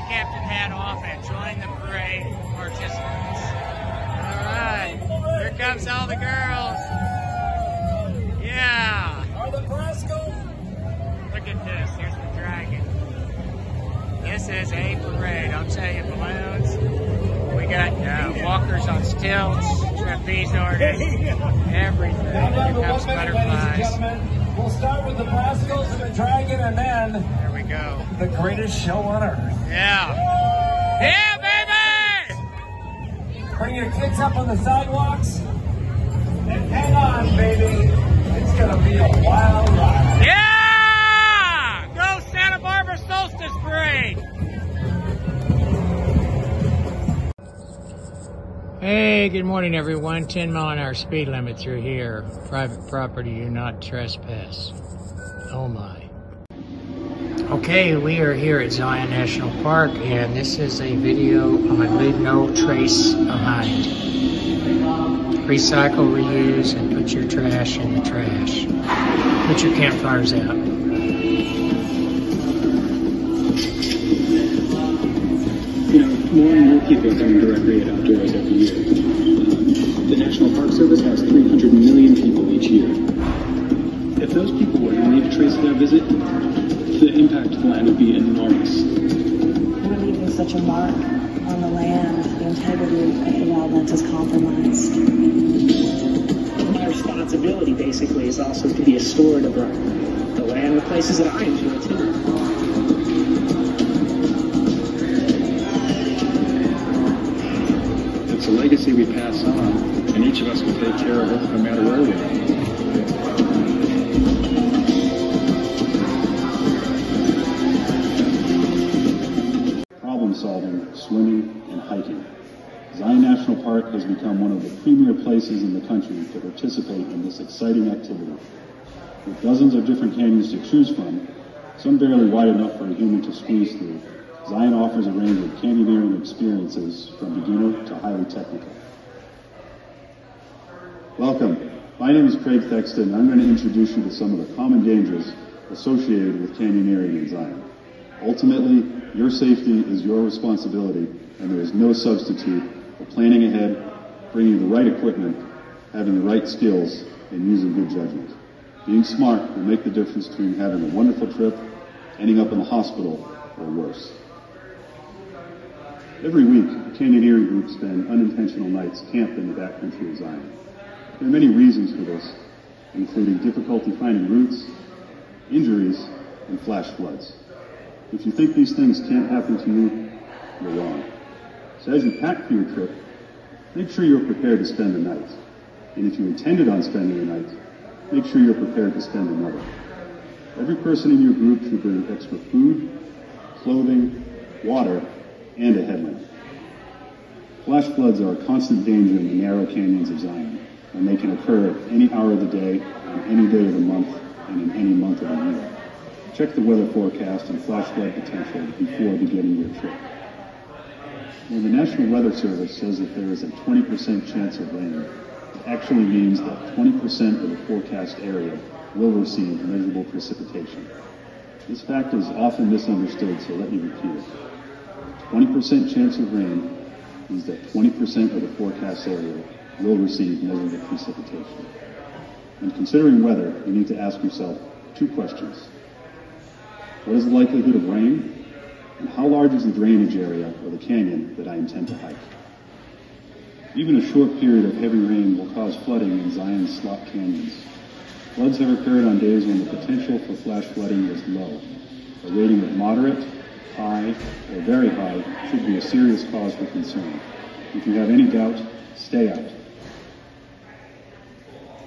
Captain hat off and join the parade participants. All right, here comes all the girls. Yeah. Are the Brascos? Look at this. Here's the dragon. This is a parade. I'll tell you, balloons. We got walkers on stilts, trapeze artists, everything. Here comes butterflies. We'll start with the Brascos and the dragon, and then there we go. The greatest show on earth. Yeah. Yeah, baby! Bring your kids up on the sidewalks. And hang on, baby. It's going to be a wild ride. Yeah! Go Santa Barbara Solstice Parade! Hey, Hey, good morning, everyone. 10-mile-an-hour speed limit through here. Private property, do not trespass. Oh, my. Okay, we are here at Zion National Park, and this is a video on Leave No Trace Behind. Recycle, reuse, and put your trash in the trash. Put your campfires out. You know, more and more people come to recreate outdoors every year. The National Park Service has 300 million people each year. If those people were to leave a trace of their visit, the impact to the land would be enormous. We're leaving such a mark on the land, the integrity of the wildlands is compromised. My responsibility, basically, is also to be a steward of the land, the places that I enjoy, too. It's a legacy we pass on, and each of us will take care of it no matter where we are. Solving, swimming, and hiking. Zion National Park has become one of the premier places in the country to participate in this exciting activity. With dozens of different canyons to choose from, some barely wide enough for a human to squeeze through, Zion offers a range of canyoneering experiences from beginner to highly technical. Welcome. My name is Craig Thexton, and I'm going to introduce you to some of the common dangers associated with canyoneering in Zion. Ultimately, your safety is your responsibility, and there is no substitute for planning ahead, bringing the right equipment, having the right skills, and using good judgment. Being smart will make the difference between having a wonderful trip, ending up in the hospital, or worse. Every week, canyoneering groups spend unintentional nights camped in the backcountry of Zion. There are many reasons for this, including difficulty finding routes, injuries, and flash floods. If you think these things can't happen to you, you're wrong. So as you pack for your trip, make sure you're prepared to spend the night. And if you intended on spending a night, make sure you're prepared to spend another. Every person in your group should bring extra food, clothing, water, and a headlamp. Flash floods are a constant danger in the narrow canyons of Zion, and they can occur at any hour of the day, on any day of the month, and in any month of the year. Check the weather forecast and flash flood potential before beginning your trip. When the National Weather Service says that there is a 20% chance of rain, it actually means that 20% of the forecast area will receive measurable precipitation. This fact is often misunderstood, so let me repeat it. 20% chance of rain means that 20% of the forecast area will receive measurable precipitation. When considering weather, you need to ask yourself two questions. What is the likelihood of rain? And how large is the drainage area or the canyon that I intend to hike? Even a short period of heavy rain will cause flooding in Zion's slot canyons. Floods have occurred on days when the potential for flash flooding is low. A rating of moderate, high, or very high should be a serious cause for concern. If you have any doubt, stay out.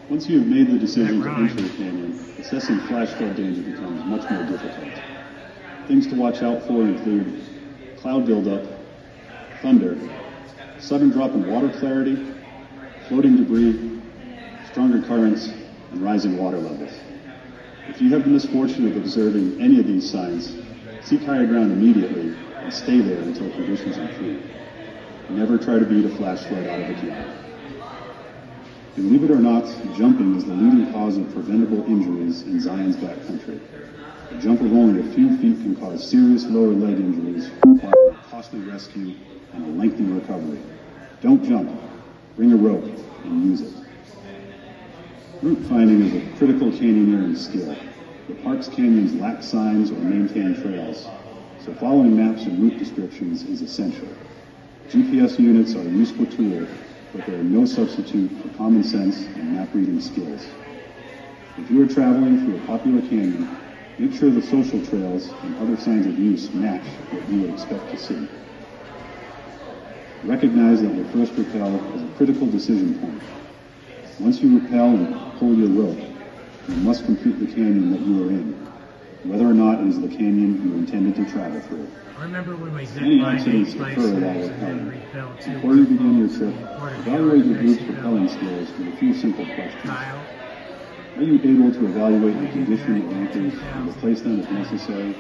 Once you have made the decision to enter a canyon, assessing flash flood danger becomes much more difficult. Things to watch out for include cloud buildup, thunder, sudden drop in water clarity, floating debris, stronger currents, and rising water levels. If you have the misfortune of observing any of these signs, seek higher ground immediately and stay there until conditions improve. Never try to beat a flash flood out of a canyon. Believe it or not, jumping is the leading cause of preventable injuries in Zion's backcountry. A jump of only a few feet can cause serious lower leg injuries, requiring a costly rescue and a lengthy recovery. Don't jump. Bring a rope and use it. Route finding is a critical canyoneering skill. The park's canyons lack signs or maintain trails, so following maps and route descriptions is essential. GPS units are a useful tool, but they are no substitute for common sense and map reading skills. If you are traveling through a popular canyon, make sure the social trails and other signs of use match what you would expect to see. Recognize that your first rappel is a critical decision point. Once you rappel and pull your rope, you must complete the canyon that you are in. whether or not it is the canyon you intended to travel through. Remember when we zip Many lined accidents these occur places while and we're then traveling. repelled to Before you begin your trip, Porter evaluate your group's Basic propelling skills with a few simple questions. Kyle. Are you able to evaluate the condition of anchors and replace them if necessary?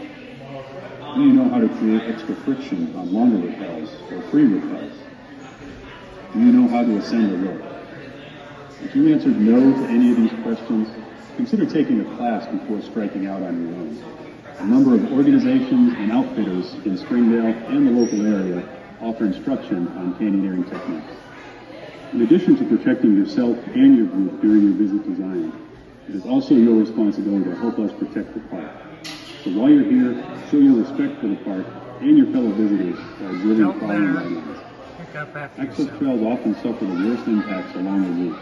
Do you know how to create extra friction on longer rappels or free rappels? Do you know how to ascend a rope? If you answered no to any of these questions, consider taking a class before striking out on your own. A number of organizations and outfitters in Springdale and the local area offer instruction on canyoneering techniques. In addition to protecting yourself and your group during your visit to Zion, it is also your responsibility to help us protect the park. So while you're here, show your respect for the park and your fellow visitors by observing the following guidelines. Access trails often suffer the worst impacts along the route.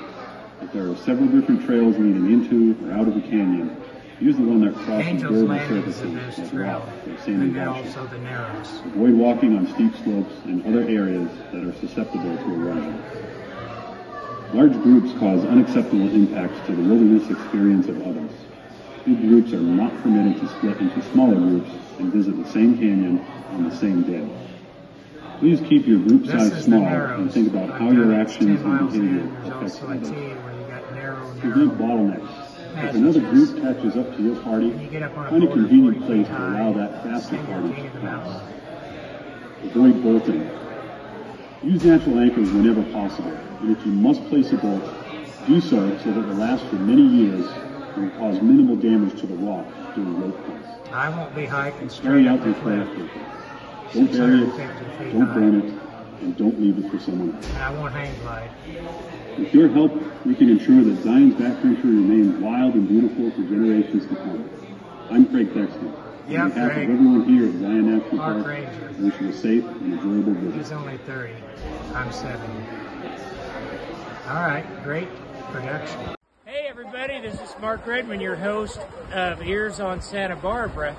If there are several different trails leading into or out of the canyon, use the one that crosses durable surfaces like rock or sandy washes. Also the Narrows. Avoid walking on steep slopes and other areas that are susceptible to erosion. Large groups cause unacceptable impacts to the wilderness experience of others. Big groups are not permitted to split into smaller groups and visit the same canyon on the same day. Please keep your group size small and think about how your actions and behavior affect others. Prevent bottlenecks. If another group catches up to your party, find a convenient place to allow that faster party to pass. Avoid bolting. Use natural anchors whenever possible, and if you must place a bolt, do so that it will last for many years and will cause minimal damage to the rock during rope cuts. I won't be hiking Carry straight out up your the trail cliff. paper. Don't bury it, don't burn it, and don't leave it for someone else. And I won't hang glide. With your help, we can ensure that Zion's backcountry remains wild and beautiful for generations to come. I'm Craig Texton. Yeah, On behalf Craig. of everyone here at Zion National Park Park, Ranger. I wish you a safe and enjoyable visit. He's only 30. I'm 70. All right, great production. Hey everybody, this is Mark Redman, your host of Ears on Santa Barbara.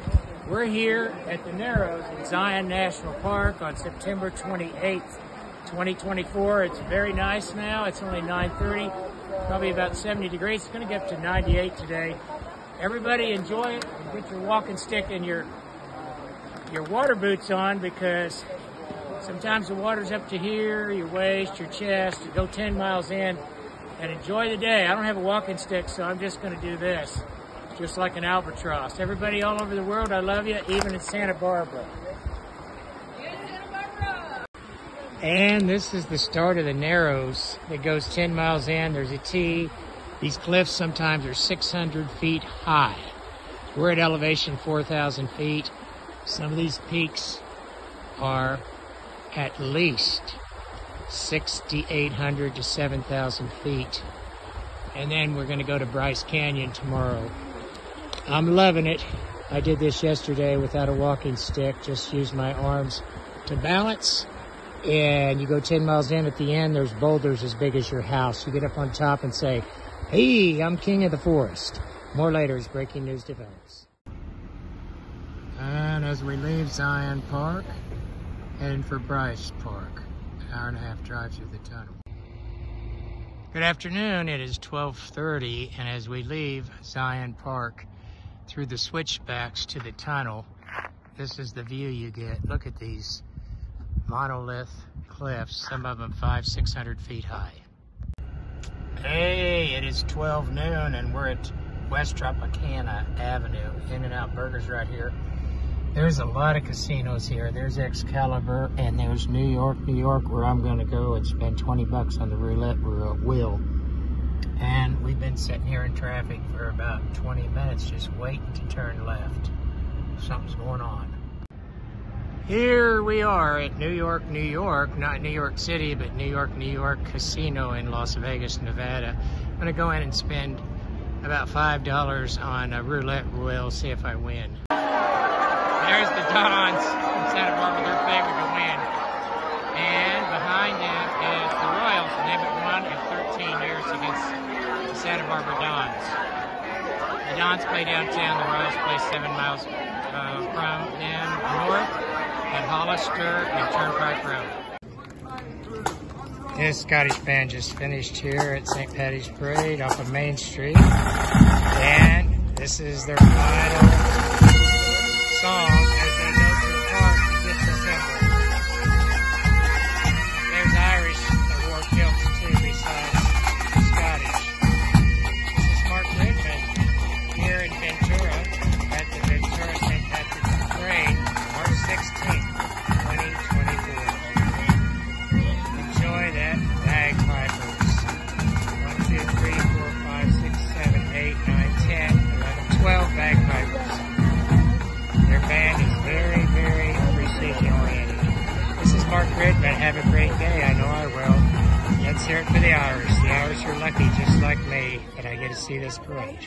We're here at the Narrows in Zion National Park on September 28th, 2024. It's very nice now. It's only 9:30, probably about 70 degrees. It's going to get up to 98 today. Everybody enjoy it. Get your walking stick and your water boots on, because sometimes the water's up to here, your waist, your chest. You go 10 miles in and enjoy the day. I don't have a walking stick, so I'm just going to do this, just like an albatross. Everybody all over the world, I love you, even in Santa Barbara. And this is the start of the Narrows. It goes 10 miles in. There's a T. These cliffs sometimes are 600 feet high. We're at elevation 4,000 feet. Some of these peaks are at least 6,800 to 7,000 feet. And then we're going to go to Bryce Canyon tomorrow. I'm loving it. I did this yesterday without a walking stick, just used my arms to balance. And you go 10 miles in, at the end, there's boulders as big as your house. You get up on top and say, hey, I'm king of the forest. More later as breaking news develops. And as we leave Zion Park, heading for Bryce Park, an hour and a half drive through the tunnel. Good afternoon, it is 12:30, and as we leave Zion Park through the switchbacks to the tunnel, this is the view you get. Look at these monolith cliffs, some of them 500-600 feet high. Hey, it is 12 noon and we're at West Tropicana Avenue. In-N-Out Burgers right here. There's a lot of casinos here. There's Excalibur and there's New York, where I'm going to go and spend 20 bucks on the roulette wheel. And we've been sitting here in traffic for about 20 minutes just waiting to turn left. Something's going on. Here we are at New York, not New York City, but New York Casino in Las Vegas, Nevada. I'm gonna go in and spend about $5 on a roulette wheel, see if I win. There's the Dons in Santa Barbara, their favorite to win. And behind them is the Royals, and they've won in 13 years against the Santa Barbara Dons. The Dons play downtown, the Royals play 7 miles from them north at Hollister and Turnpike Road. This Scottish band just finished here at St. Patty's Parade off of Main Street. And this is their final song as they go to the park to disassemble. There's Irish that wore kilts too besides Scottish. This is Mark Redman here in Ventura at the Ventura St. Patrick's Parade, March 16th, 2024. Enjoy that bagpipers. 1, 2, 3, 4, 5, 6, 7, 8, 9, 10, 11, 12 bagpipers. Their band is very, very precision oriented. This is Mark Redman. Have a great day. I know I will. Let's hear it for the Irish. The Irish are lucky just like me that I get to see this parade.